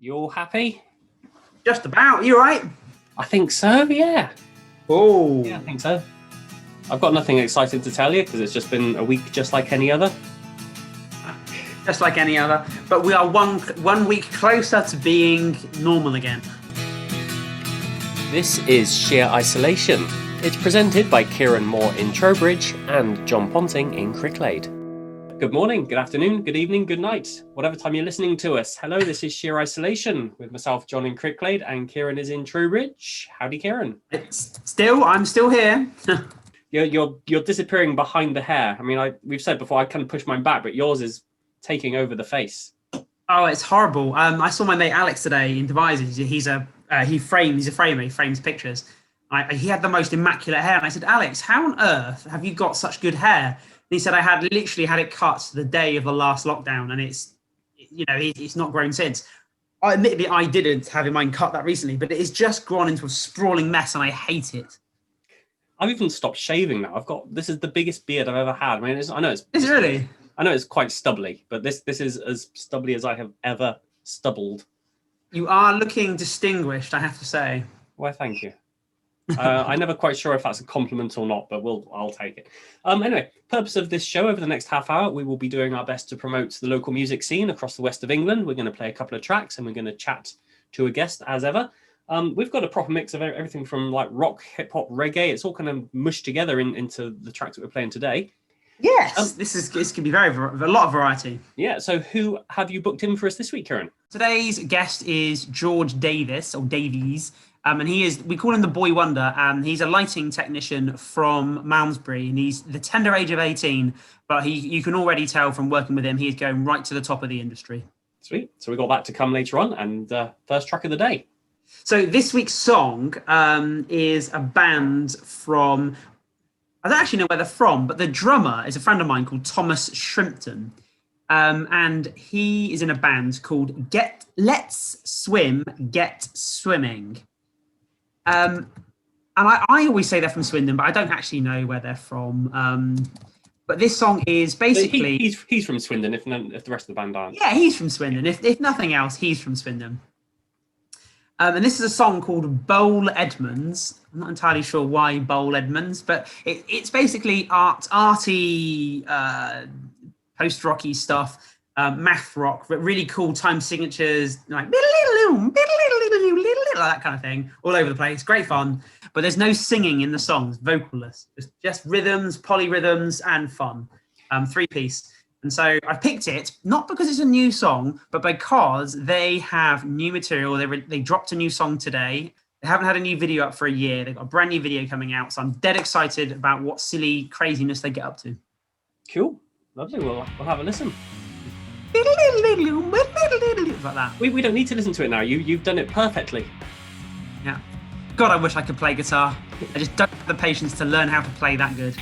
You all happy? Just about. You right? I think so, yeah. Oh. Yeah, I think so. I've got nothing exciting to tell you because it's just been a week just like any other. Just like any other. But we are one week closer to being normal again. This is Sheer Isolation. It's presented by Kieran Moore in Trowbridge and Jon Ponting in Cricklade. Good morning, good afternoon, good evening, good night. Whatever time you're listening to us. Hello, this is Sheer Isolation with myself, Jon in Cricklade, and Kieran is in Trowbridge. Howdy, Kieran. I'm still here. You're disappearing behind the hair. I mean, we've said before, I kind of push mine back, but yours is taking over the face. Oh, it's horrible. I saw my mate Alex today in Devizes. He's a framer. He frames pictures. He had the most immaculate hair, and I said, Alex, how on earth have you got such good hair? And he said, I had literally had it cut the day of the last lockdown, and it's not grown since. Admittedly, I didn't have mine cut that recently, but it has just grown into a sprawling mess, and I hate it. I've even stopped shaving now. This is the biggest beard I've ever had. I mean, Is it really? I know it's quite stubbly, but this is as stubbly as I have ever stubbled. You are looking distinguished, I have to say. Well, thank you. I'm never quite sure if that's a compliment or not, but I'll take it. Anyway, purpose of this show over the next half hour, we will be doing our best to promote the local music scene across the west of England. We're going to play a couple of tracks and we're going to chat to a guest as ever. We've got a proper mix of everything from like rock, hip hop, reggae. It's all kind of mushed together into the tracks that we're playing today. Yes, this can be a lot of variety. Yeah, so who have you booked in for us this week, Kieran? Today's guest is George Davies, and we call him the Boy Wonder, and he's a lighting technician from Malmesbury, and he's the tender age of 18, but you can already tell from working with him, he is going right to the top of the industry. Sweet. So we've got that to come later on, and first track of the day. So this week's song is a band from, I don't actually know where they're from, but the drummer is a friend of mine called Thomas Shrimpton. And he is in a band called Let's Swim, Get Swimming. And I always say they're from Swindon, but I don't actually know where they're from. But this song is basically... He's from Swindon, if the rest of the band aren't. Yeah, he's from Swindon. If nothing else, he's from Swindon. And this is a song called Bowl Edmonds. I'm not entirely sure why Bowl Edmonds, but it's basically arty, post-rocky stuff, math rock, but really cool time signatures, like that kind of thing, all over the place. Great fun, but there's no singing in the songs, vocalless. It's just rhythms, polyrhythms, and fun. 3-piece. And so I picked it, not because it's a new song, but because they have new material. They dropped a new song today. They haven't had a new video up for a year. They've got a brand new video coming out. So I'm dead excited about what silly craziness they get up to. Cool. Lovely. We'll have a listen. Like that. We don't need to listen to it now. You've done it perfectly. Yeah. God, I wish I could play guitar. I just don't have the patience to learn how to play that good.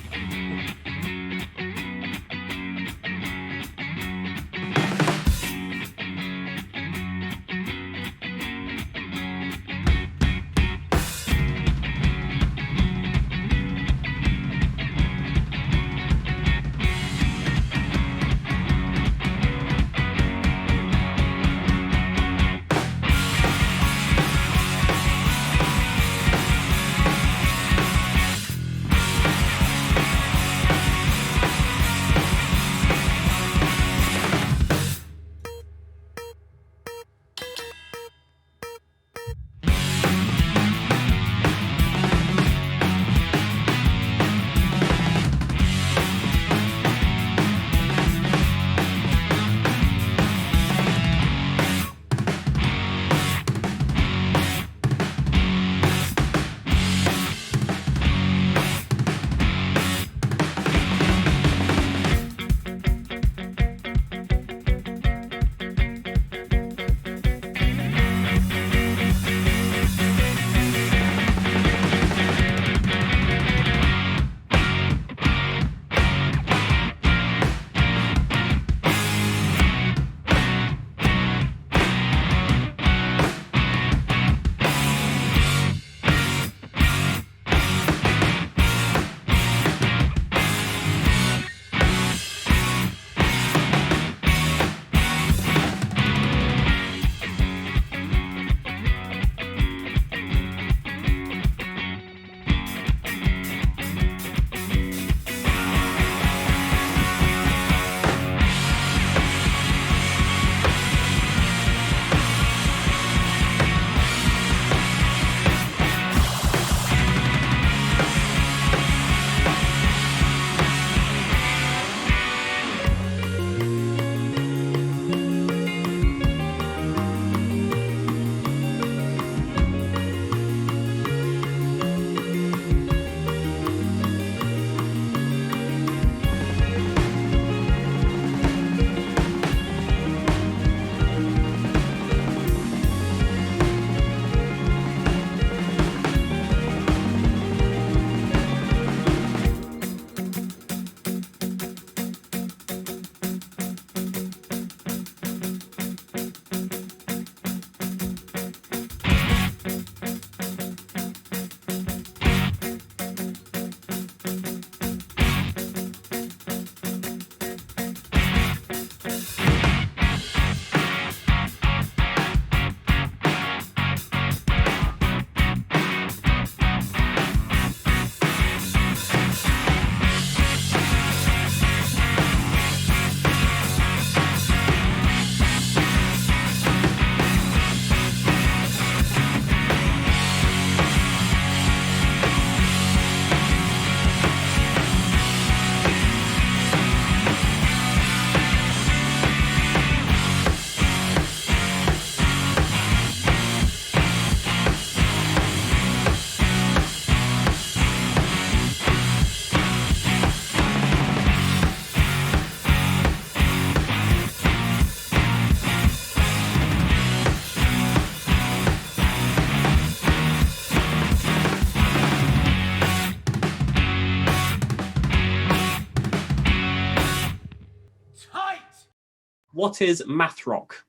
What is math rock?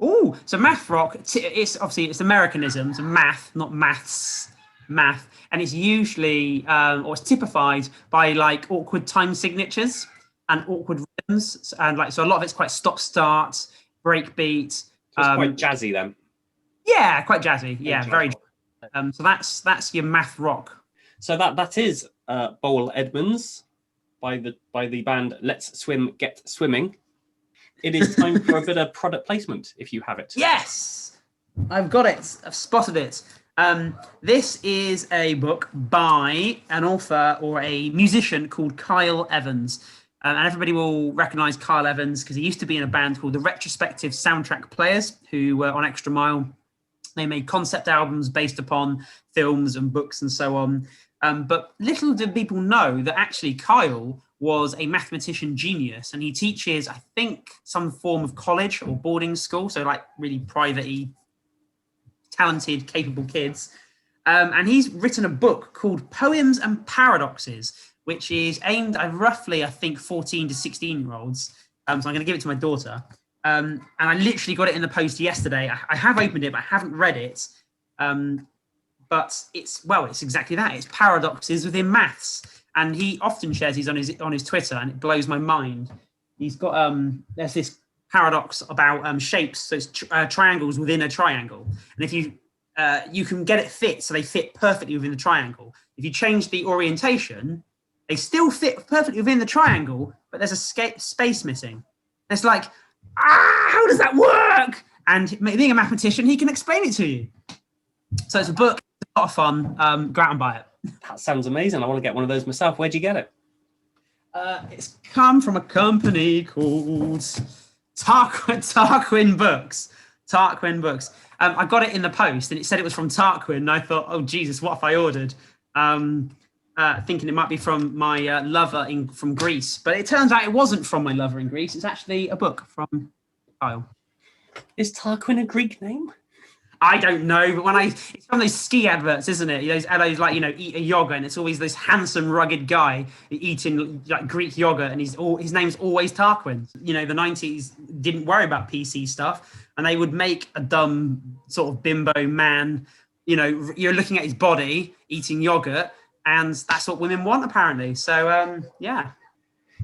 Oh, so math rock, it's obviously it's Americanisms, math, not maths, math. And it's usually, or it's typified by like awkward time signatures and awkward rhythms. And like, so a lot of it's quite stop-start, breakbeat. So it's quite jazzy then. Yeah, quite jazzy. Yeah, jazz very. rock. So that's your math rock. So that is Bowl Edmonds by the band Let's Swim Get Swimming. It is time for a bit of product placement, if you have it. Yes, I've got it. I've spotted it. This is a book by an author or a musician called Kyle Evans. And everybody will recognise Kyle Evans because he used to be in a band called the Retrospective Soundtrack Players, who were on Extra Mile. They made concept albums based upon films and books and so on. But little did people know that actually Kyle was a mathematician genius, and he teaches, I think, some form of college or boarding school, so like really private-y, talented, capable kids. And he's written a book called Poems and Paradoxes, which is aimed at roughly, I think, 14 to 16-year-olds. So I'm going to give it to my daughter. And I literally got it in the post yesterday. I have opened it, but I haven't read it. But it's exactly that. It's paradoxes within maths. And he often shares these on his Twitter, and it blows my mind. He's got there's this paradox about shapes, so it's triangles within a triangle. And if you can get it fit so they fit perfectly within the triangle. If you change the orientation, they still fit perfectly within the triangle, but there's a space missing. And it's like, how does that work? And being a mathematician, he can explain it to you. So it's a book, it's a lot of fun. Go out and buy it. That sounds amazing. I want to get one of those myself. Where'd you get it? It's come from a company called Tarquin Books. Tarquin Books. I got it in the post, and it said it was from Tarquin. And I thought, oh Jesus, what if I ordered? Thinking it might be from my lover from Greece, but it turns out it wasn't from my lover in Greece. It's actually a book from Kyle. Is Tarquin a Greek name? I don't know, but it's from those ski adverts, isn't it? Those like, eat a yogurt, and it's always this handsome, rugged guy eating like Greek yogurt, and his name's always Tarquin. The 90s didn't worry about PC stuff, and they would make a dumb sort of bimbo man. You're looking at his body eating yogurt, and that's what women want apparently. So yeah.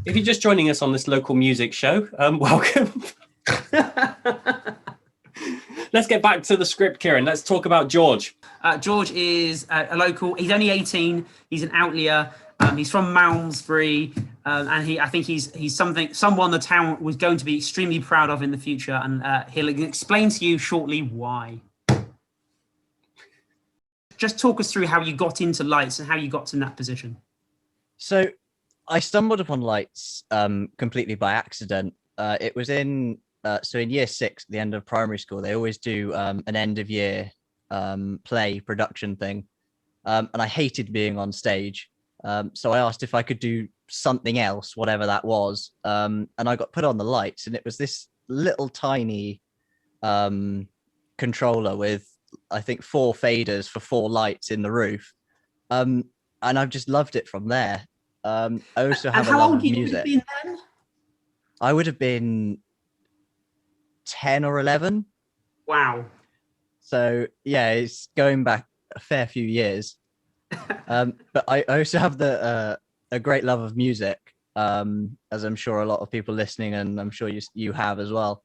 If you're just joining us on this local music show, welcome. Let's get back to the script, Kieran. Let's talk about George. George is a local. He's only 18. He's an outlier. He's from Malmesbury, and I think he's someone the town was going to be extremely proud of in the future, and he'll explain to you shortly why. Just talk us through how you got into lights and how you got in that position. So I stumbled upon lights completely by accident. It was in year 6, at the end of primary school, they always do an end of year play production thing. And I hated being on stage. So I asked if I could do something else, whatever that was. And I got put on the lights, and it was this little tiny controller with, I think, 4 faders for 4 lights in the roof. And I've just loved it from there. I also have a love of music. Been then? I would have been 10 or 11. Wow. So yeah, it's going back a fair few years. But I also have a great love of music, as I'm sure a lot of people listening, and I'm sure you have as well.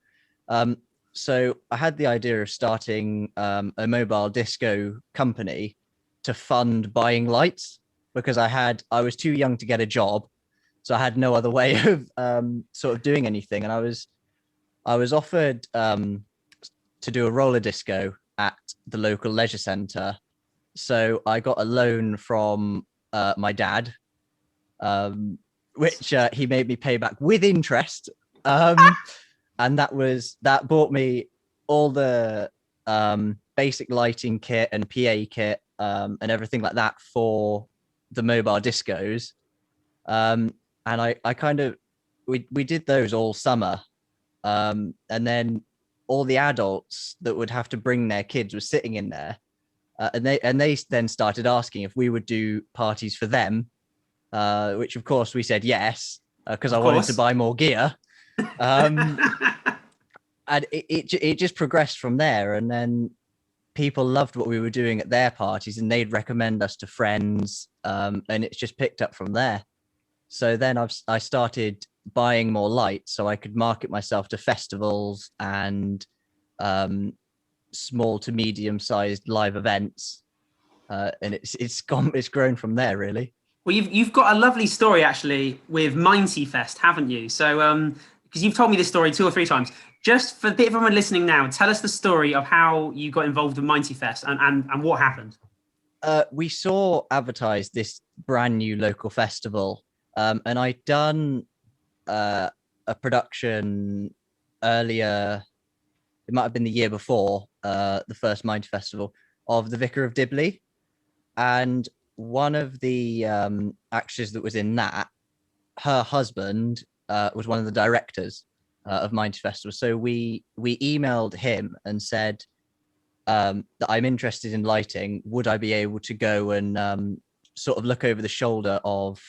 So I had the idea of starting a mobile disco company to fund buying lights, because I was too young to get a job, so I had no other way of sort of doing anything. And I was offered to do a roller disco at the local leisure centre. So I got a loan from my dad, which he made me pay back with interest. And that bought me all the basic lighting kit and PA kit and everything like that for the mobile discos. And I kind of, we did those all summer. And then all the adults that would have to bring their kids were sitting in there. And they then started asking if we would do parties for them, which of course we said yes, because I wanted to buy more gear. Um, and it just progressed from there. And then people loved what we were doing at their parties, and they'd recommend us to friends. And it's just picked up from there. So then I started buying more lights so I could market myself to festivals and small to medium sized live events. And it's grown from there, really. Well, you've got a lovely story actually with Minety Fest, haven't you? So because you've told me this story 2 or 3 times. Just for everyone listening now, tell us the story of how you got involved in Minety Fest and what happened. We saw advertised this brand new local festival, and I'd done a production earlier. It might have been the year before, the first Minety Festival, of The Vicar of Dibley, and one of the actors that was in that, her husband was one of the directors of Minety Festival. So we emailed him and said that I'm interested in lighting. Would I be able to go and sort of look over the shoulder of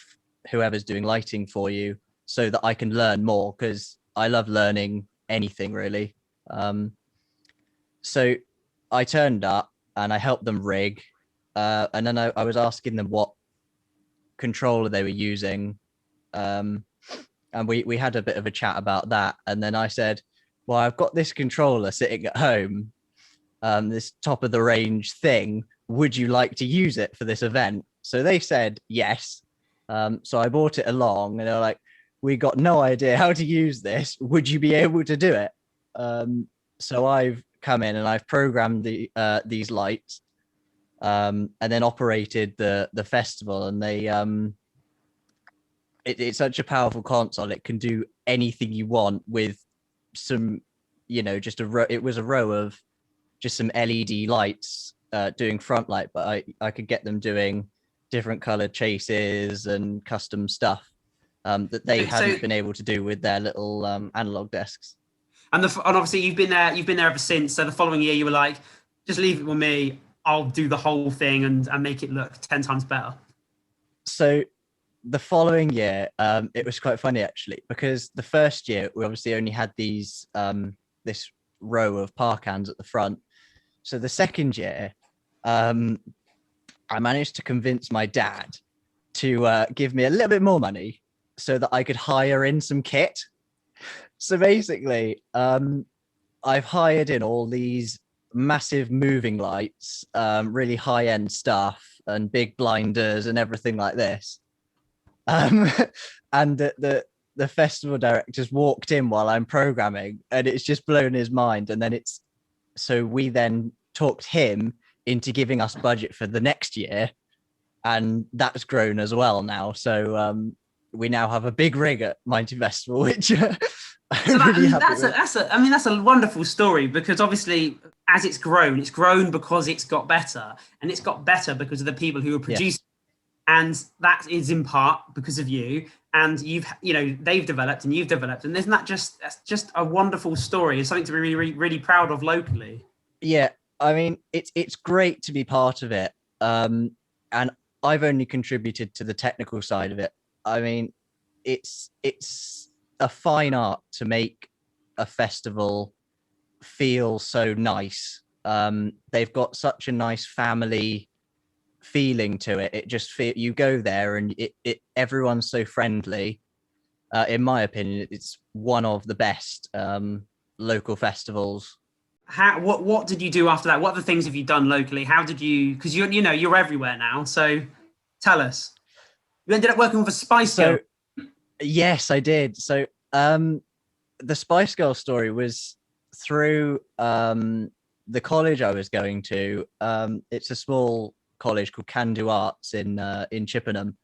whoever's doing lighting for you so that I can learn more? Because I love learning anything, really. So I turned up and I helped them rig. And then I was asking them what controller they were using. And we had a bit of a chat about that. And then I said, well, I've got this controller sitting at home, this top of the range thing. Would you like to use it for this event? So they said yes. So I brought it along, and they were like, we got no idea how to use this. Would you be able to do it? So I've come in and I've programmed these lights, and then operated the festival. And they it's such a powerful console. It can do anything you want with some, just it was a row of just some LED lights doing front light, but I could get them doing different colored chases and custom stuff that they hadn't been able to do with their little analog desks. And obviously you've been there ever since. So the following year you were like, just leave it with me. I'll do the whole thing and make it look 10 times better. So the following year, it was quite funny actually, because the first year we obviously only had these this row of parkans at the front. So the second year, I managed to convince my dad to give me a little bit more money so that I could hire in some kit. So basically, I've hired in all these massive moving lights, really high-end stuff, and big blinders and everything like this. And the festival director just walked in while I'm programming, and it's just blown his mind. And then so we then talked him into giving us budget for the next year, and that's grown as well now. So we now have a big rig at Minety Festival, which that's a wonderful story, because obviously as it's grown because it's got better, and it's got better because of the people who are producing. Yes. And that is in part because of you, and they've developed and you've developed, and that's just a wonderful story. It's something to be really, really, really proud of locally. Yeah, I mean, it's great to be part of it, and I've only contributed to the technical side of it. I mean, it's a fine art to make a festival feel so nice. They've got such a nice family feeling to it. It just you go there and everyone's so friendly. In my opinion, it's one of the best local festivals. What did you do after that? What other things have you done locally? How did you, because you're everywhere now, so tell us. You ended up working with a Spice Girl. Yes, I did. So the Spice Girl story was through the college I was going to. It's a small college called Can Do Arts in Chippenham,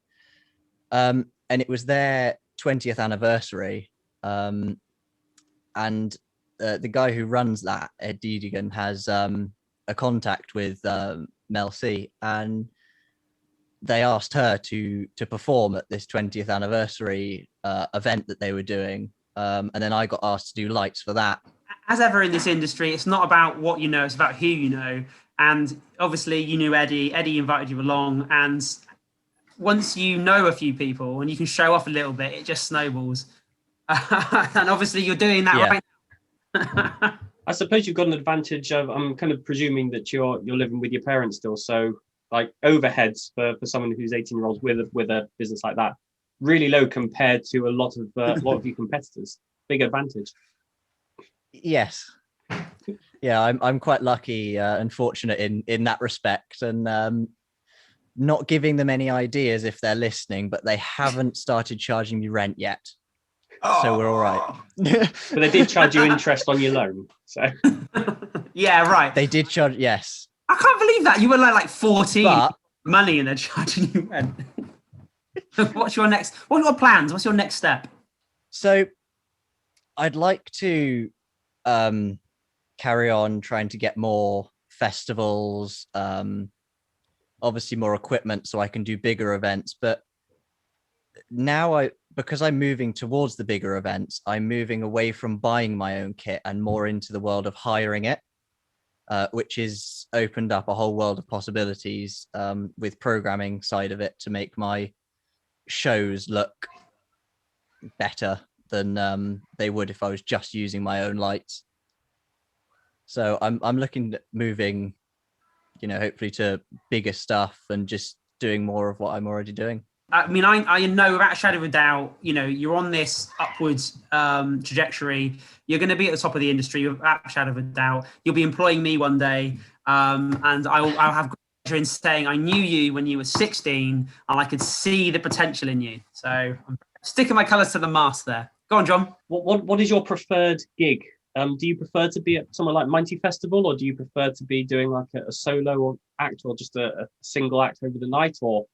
and it was their 20th anniversary, and the guy who runs that, Ed Deedigan, has a contact with Mel C, and they asked her to perform at this 20th anniversary event that they were doing, and then I got asked to do lights for that. As ever in this industry, it's not about what you know, it's about who you know. And obviously you knew Eddie invited you along, and once you know a few people and you can show off a little bit, it just snowballs. And obviously you're doing that right now. I suppose you've got an advantage of, I'm kind of presuming that you're living with your parents still, so like overheads for someone who's 18-year-olds with a business like that, really low compared to a lot of your competitors. Big advantage. Yes. Yeah, I'm quite lucky and fortunate in that respect, and not giving them any ideas if they're listening, but they haven't started charging me rent yet. So we're all right. But they did charge you interest on your loan. So yeah, right. They did charge, yes. I can't believe that. You were like 14 But, money and they're charging you rent. What are your plans? What's your next step? So I'd like to carry on trying to get more festivals, obviously more equipment so I can do bigger events. But now because I'm moving towards the bigger events, I'm moving away from buying my own kit and more into the world of hiring it, which has opened up a whole world of possibilities with programming side of it to make my shows look better than they would if I was just using my own lights. So I'm looking at moving, hopefully to bigger stuff and just doing more of what I'm already doing. I mean, I know without a shadow of a doubt, you're on this upwards trajectory. You're going to be at the top of the industry without a shadow of a doubt. You'll be employing me one day, and I'll have pleasure in saying I knew you when you were 16, and I could see the potential in you. So I'm sticking my colours to the mast there. Go on, John. What is your preferred gig? Do you prefer to be at somewhere like Minety Festival, or do you prefer to be doing like a solo or act, or just a single act over the night, or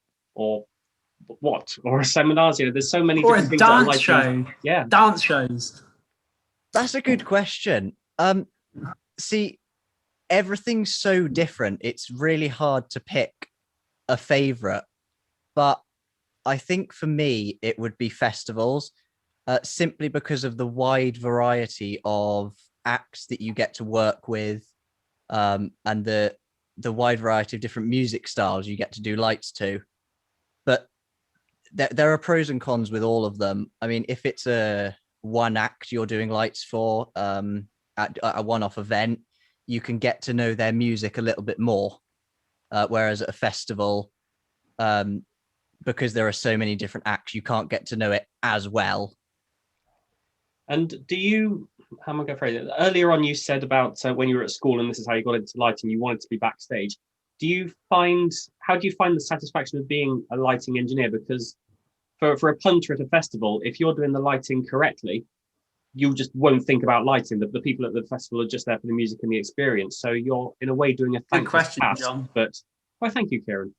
what, or a seminars? There's so many or different a things dance like show. Yeah, dance shows. That's a good question. See, everything's so different. It's really hard to pick a favorite, but I think for me it would be festivals, simply because of the wide variety of acts that you get to work with, and the wide variety of different music styles you get to do lights to. But there are pros and cons with all of them. I mean, if it's a one act you're doing lights for at a one-off event, you can get to know their music a little bit more. Whereas at a festival, because there are so many different acts, you can't get to know it as well. And how am I going to phrase it? Earlier on, you said about when you were at school, and this is how you got into lighting, you wanted to be backstage. How do you find the satisfaction of being a lighting engineer? Because for a punter at a festival, if you're doing the lighting correctly, you just won't think about lighting. The people at the festival are just there for the music and the experience. So you're in a way doing a thankless task. John. But thank you, Kieran.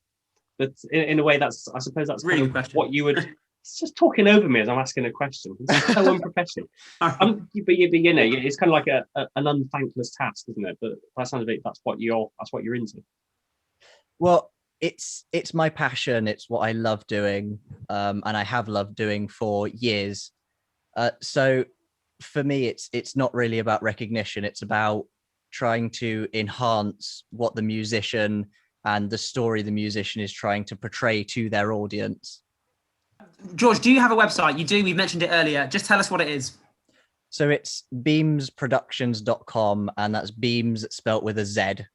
But in a way, I suppose that's really kind of what you would. It's just talking over me as I'm asking a question. It's so unprofessional. But it's kind of like an unthankless task, isn't it? But by the sound of it, that's what you're into. Well, it's my passion. It's what I love doing, and I have loved doing for years. So for me, it's not really about recognition. It's about trying to enhance what the musician and the story the musician is trying to portray to their audience. George, do you have a website? You do. We've mentioned it earlier. Just tell us what it is. So it's beamsproductions.com, and that's Beams spelt with a Z.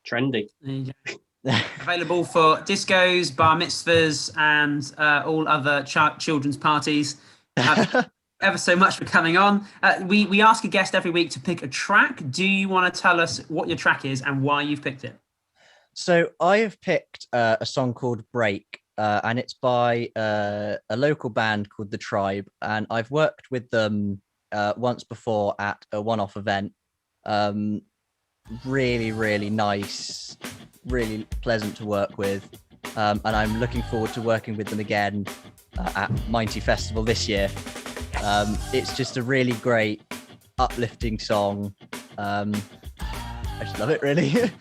Trendy. Available for discos, bar mitzvahs, and all other children's parties. Ever so much for coming on. We ask a guest every week to pick a track. Do you want to tell us what your track is and why you've picked it? So I have picked a song called Break, and it's by a local band called The Tribe. And I've worked with them once before at a one-off event. Really, really nice, really pleasant to work with. And I'm looking forward to working with them again at Minety Festival this year. It's just a really great, uplifting song. I just love it, really.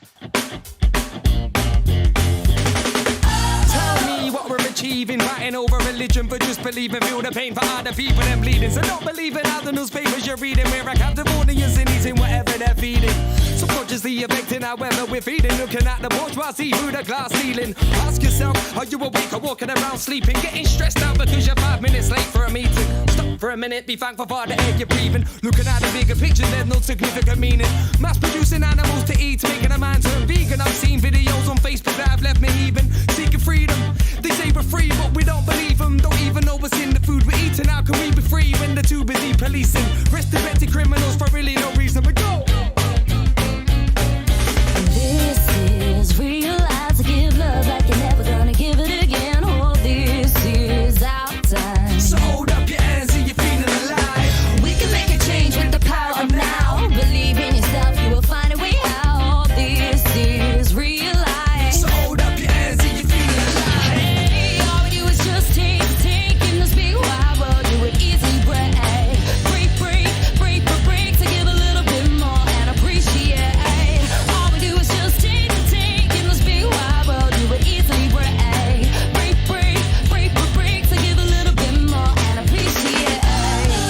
Achieving, writing over religion for just believing, feel the pain for other people and bleeding. So don't believe in other newspapers you're reading, we're a captive audience and eating whatever they're feeding. Subconsciously Negativity affecting however we're feeding. Looking at the bourgeoisie through the glass ceiling. Ask yourself, are you awake or walking around sleeping? Getting stressed out because you're 5 minutes late for a meeting. Stop for a minute, be thankful for the air you're breathing. Looking at the bigger picture, there's no significant meaning. Mass producing animals to eat, making a man turn vegan. I've seen videos on Facebook that have left me even seeking freedom. They say we're free, but we don't believe them. Don't even know what's in the food we're eating. How can we be free when they're too busy policing? Arresting petty criminals for really no reason. But go! This is realize to give love like you're never gonna give it again. Oh, this is our time. So hold up your hands and you're feeling alive. We can make a change with the power of now. Believe in yourself, you will find a way out. This is realize. So hold up your hands and you're feeling alive. Hey, all we do is just take in this big wide world. You would easily break to give a little bit more and appreciate. All we do is just take in this big wide world. You would easily break to give a little bit more and appreciate.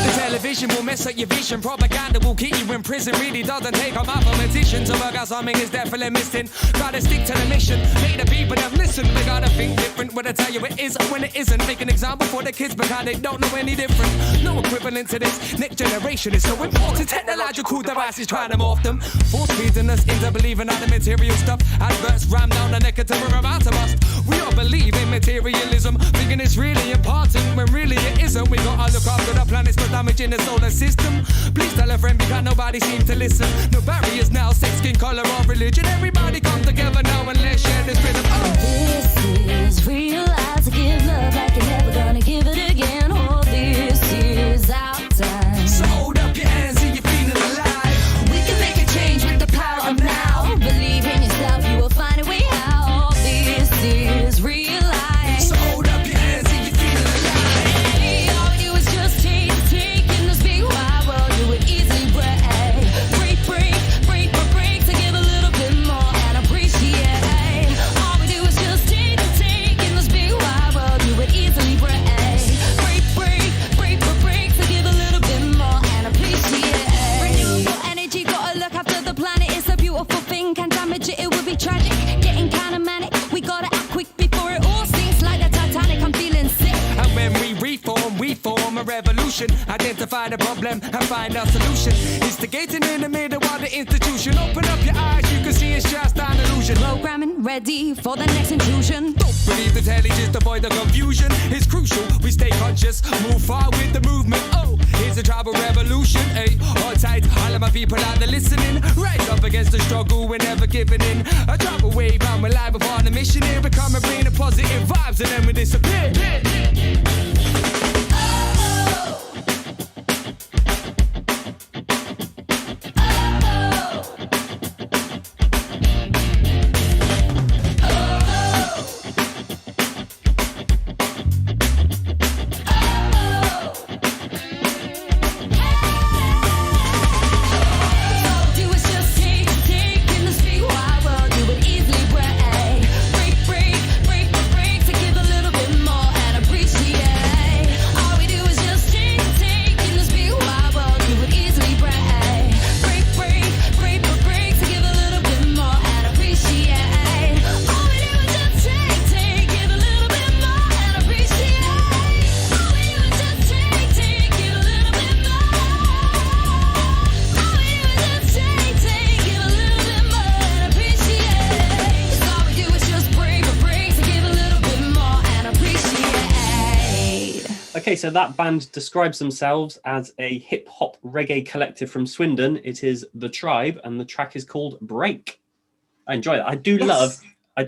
The television will mess up your vision. Propaganda will keep you in prison. Really doesn't take a mathematician to work out something is definitely missing. Gotta stick to the mission. Make the people that listen. They gotta think different when I tell you it is when it isn't. Make an example for the kids because they don't know any different. No equivalent to this. Next generation is so important. Technological devices trying to morph them. Force feeding us into believing all the material stuff. Adverts ram down the neck until we're about to bust. We all believe in materialism, thinking it's really important when really it isn't. We gotta look after the planets for damaging the solar system. Please tell a friend because nobody seems to listen. No barriers now, sex, skin, color or religion. Everybody come together now and let's share this rhythm. This is realize to give love like you're never gonna give it again. Oh, this is our time. So hold up your hands and you're feeling alive. We can make a change with the power of now. Believe in yourself, you will find a way out. This is realize. So hold up your hands and you're feeling alive. Hey, all we do is just take in this big wide world. You would easily break to give a little bit more and appreciate. All we do is just take in this big wide world. You would easily break to give a little bit more and appreciate. Renewable energy, gotta look after the planet. It's a beautiful thing, can't damage it, it would be tragic. Getting kinda manic, we gotta act quick before it all sinks like the Titanic. I'm feeling sick. And when we form a revolution. Identify the problem and find a solution. Instigating in the middle of the institution. Open up your eyes, you can see it's just an illusion. Programming ready for the next intrusion. Don't believe the telly, just avoid the confusion. It's crucial, we stay conscious, move far with the movement. Oh, here's a tribal revolution. Hey, hold tight, all of my people out there listening. Right up against the struggle, we're never giving in. A tribal wave, and we're live upon a mission here. We come and bring the positive vibes and then we disappear. Okay, so that band describes themselves as a hip-hop reggae collective from Swindon. It is The Tribe, and the track is called Break. I enjoy that. I do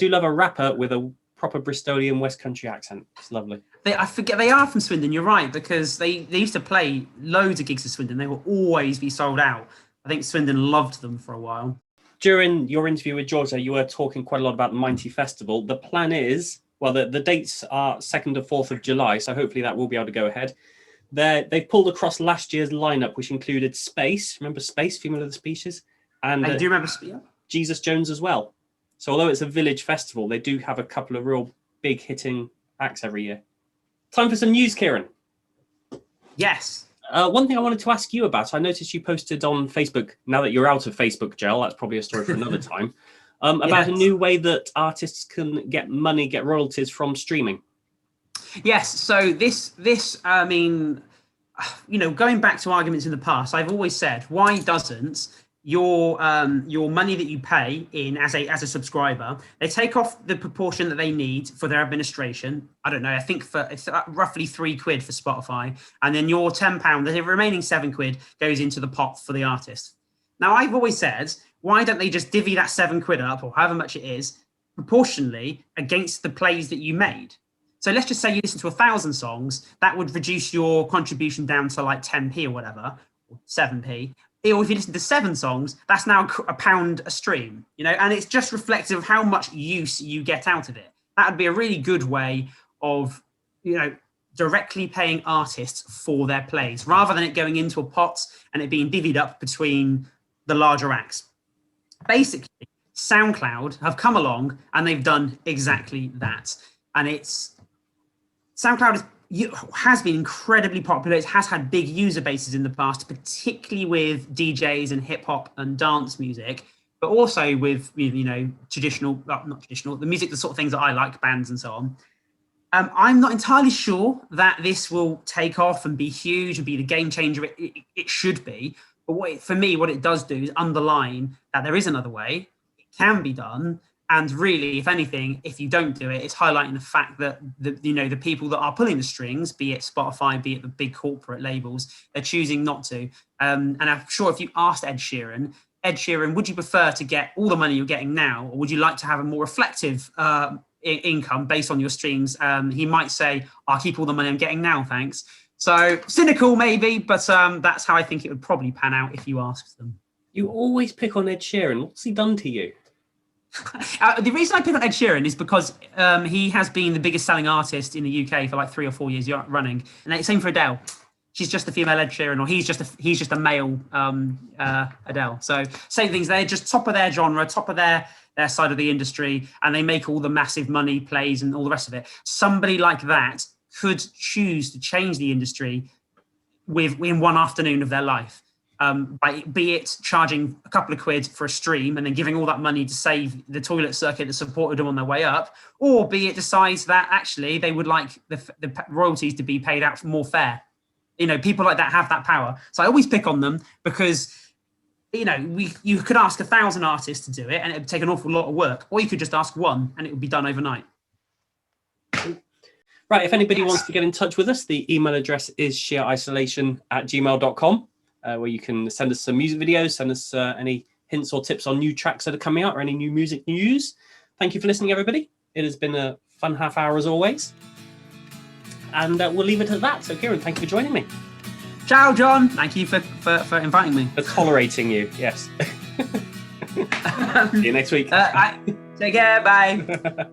love a rapper with a proper Bristolian West Country accent. It's lovely. I forget they are from Swindon. You're right, because they used to play loads of gigs in Swindon. They will always be sold out. I think Swindon loved them for a while. During your interview with George, you were talking quite a lot about the Minety Festival. The plan is, well, the dates are 2nd to 4th of July, so hopefully that will be able to go ahead. They've pulled across last year's lineup, which included Space. Remember Space, Female of the Species? And I do remember. Yeah. Jesus Jones as well. So although it's a village festival, they do have a couple of real big hitting acts every year. Time for some news, Kieran. Yes. One thing I wanted to ask you about, I noticed you posted on Facebook, now that you're out of Facebook jail, that's probably a story for another time, about a new way that artists can get money, get royalties from streaming. Yes. So this, I mean, going back to arguments in the past, I've always said, why doesn't your money that you pay in as a subscriber, they take off the proportion that they need for their administration. I don't know. I think it's roughly £3 for Spotify, and then your £10, the remaining £7 goes into the pot for the artist. Now, I've always said, why don't they just divvy that £7 up, or however much it is, proportionally against the plays that you made? So let's just say you listen to 1,000 songs, that would reduce your contribution down to like 10p or whatever, or 7p. Or if you listen to 7 songs, that's now £1 a stream, and it's just reflective of how much use you get out of it. That would be a really good way of, directly paying artists for their plays, rather than it going into a pot and it being divvied up between the larger acts. Basically, Soundcloud have come along and they've done exactly that. And Soundcloud has been incredibly popular. It has had big user bases in the past, particularly with DJs and hip hop and dance music, but also with traditional, not traditional, the music, the sort of things that I like, bands and so on. I'm not entirely sure that this will take off and be huge and be the game changer it should be. But for me, what it does do is underline that there is another way. It can be done. And really, if anything, if you don't do it, it's highlighting the fact that the people that are pulling the strings, be it Spotify, be it the big corporate labels, they're choosing not to. And I'm sure if you asked Ed Sheeran, would you prefer to get all the money you're getting now, or would you like to have a more reflective income based on your streams? He might say, I'll keep all the money I'm getting now, thanks. So cynical maybe, but that's how I think it would probably pan out if you asked them. You always pick on Ed Sheeran. What's he done to you? The reason I pick on Ed Sheeran is because he has been the biggest selling artist in the UK for like 3 or 4 years running, and same for Adele. She's just a female Ed Sheeran, or he's just a male Adele. So same things. They're just top of their genre, top of their side of the industry, and they make all the massive money plays and all the rest of it. Somebody like that could choose to change the industry in one afternoon of their life. Be it charging a couple of quid for a stream and then giving all that money to save the toilet circuit that supported them on their way up, or be it decides that actually they would like the royalties to be paid out more fair. People like that have that power. So I always pick on them because, you could ask 1,000 artists to do it and it would take an awful lot of work, or you could just ask one and it would be done overnight. Right, if anybody wants to get in touch with us, the email address is sheerisolation@gmail.com. Where you can send us some music videos, send us any hints or tips on new tracks that are coming out or any new music news. Thank you for listening, everybody. It has been a fun half hour as always. And we'll leave it at that. So, Kieran, thank you for joining me. Ciao, John. Thank you for inviting me. For tolerating you, yes. See you next week. Take care. Bye.